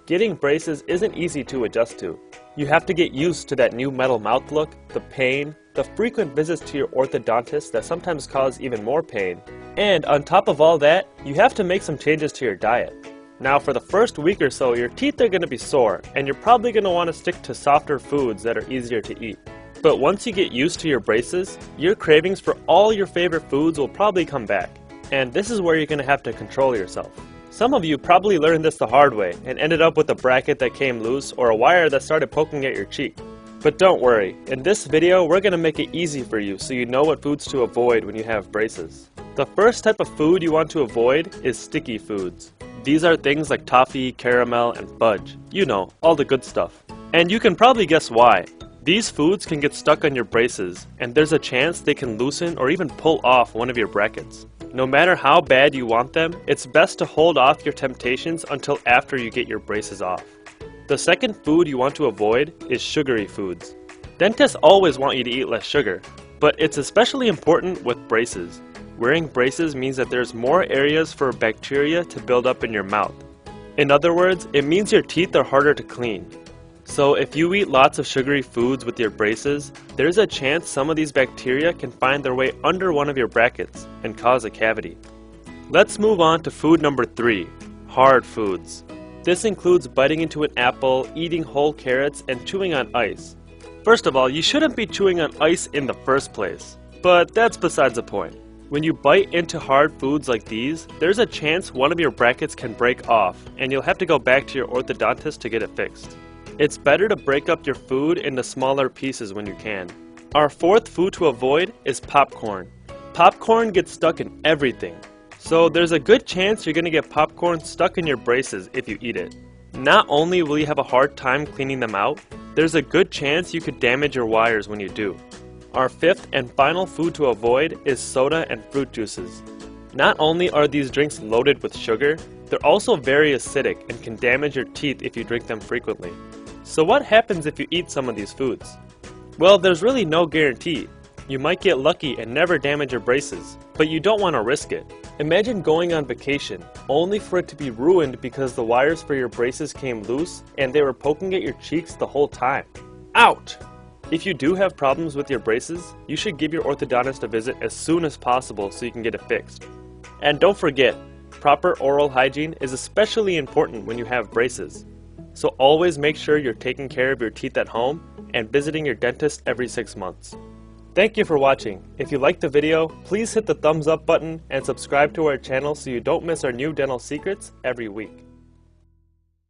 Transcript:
Getting braces isn't easy to adjust to. You have to get used to that new metal mouth look, the pain, the frequent visits to your orthodontist that sometimes cause even more pain. And on top of all that, you have to make some changes to your diet. Now for the first week or so, your teeth are going to be sore, and you're probably going to want to stick to softer foods that are easier to eat. But once you get used to your braces, your cravings for all your favorite foods will probably come back. And this is where you're going to have to control yourself. Some of you probably learned this the hard way and ended up with a bracket that came loose or a wire that started poking at your cheek. But don't worry, in this video we're going to make it easy for you so you know what foods to avoid when you have braces. The first type of food you want to avoid is sticky foods. These are things like toffee, caramel, and fudge. You know, all the good stuff. And you can probably guess why. These foods can get stuck on your braces, and there's a chance they can loosen or even pull off one of your brackets. No matter how bad you want them, it's best to hold off your temptations until after you get your braces off. The second food you want to avoid is sugary foods. Dentists always want you to eat less sugar, but it's especially important with braces. Wearing braces means that there's more areas for bacteria to build up in your mouth. In other words, it means your teeth are harder to clean. So if you eat lots of sugary foods with your braces, there's a chance some of these bacteria can find their way under one of your brackets and cause a cavity. Let's move on to food number 3, hard foods. This includes biting into an apple, eating whole carrots, and chewing on ice. First of all, you shouldn't be chewing on ice in the first place, but that's besides the point. When you bite into hard foods like these, there's a chance one of your brackets can break off, and you'll have to go back to your orthodontist to get it fixed. It's better to break up your food into smaller pieces when you can. Our fourth food to avoid is popcorn. Popcorn gets stuck in everything, so there's a good chance you're going to get popcorn stuck in your braces if you eat it. Not only will you have a hard time cleaning them out, there's a good chance you could damage your wires when you do. Our fifth and final food to avoid is soda and fruit juices. Not only are these drinks loaded with sugar, they're also very acidic and can damage your teeth if you drink them frequently. So what happens if you eat some of these foods? Well, there's really no guarantee. You might get lucky and never damage your braces, but you don't want to risk it. Imagine going on vacation, only for it to be ruined because the wires for your braces came loose and they were poking at your cheeks the whole time. Ouch! If you do have problems with your braces, you should give your orthodontist a visit as soon as possible so you can get it fixed. And don't forget, proper oral hygiene is especially important when you have braces. So always make sure you're taking care of your teeth at home and visiting your dentist every 6 months. Thank you for watching. If you liked the video, please hit the thumbs up button and subscribe to our channel so you don't miss our new dental secrets every week.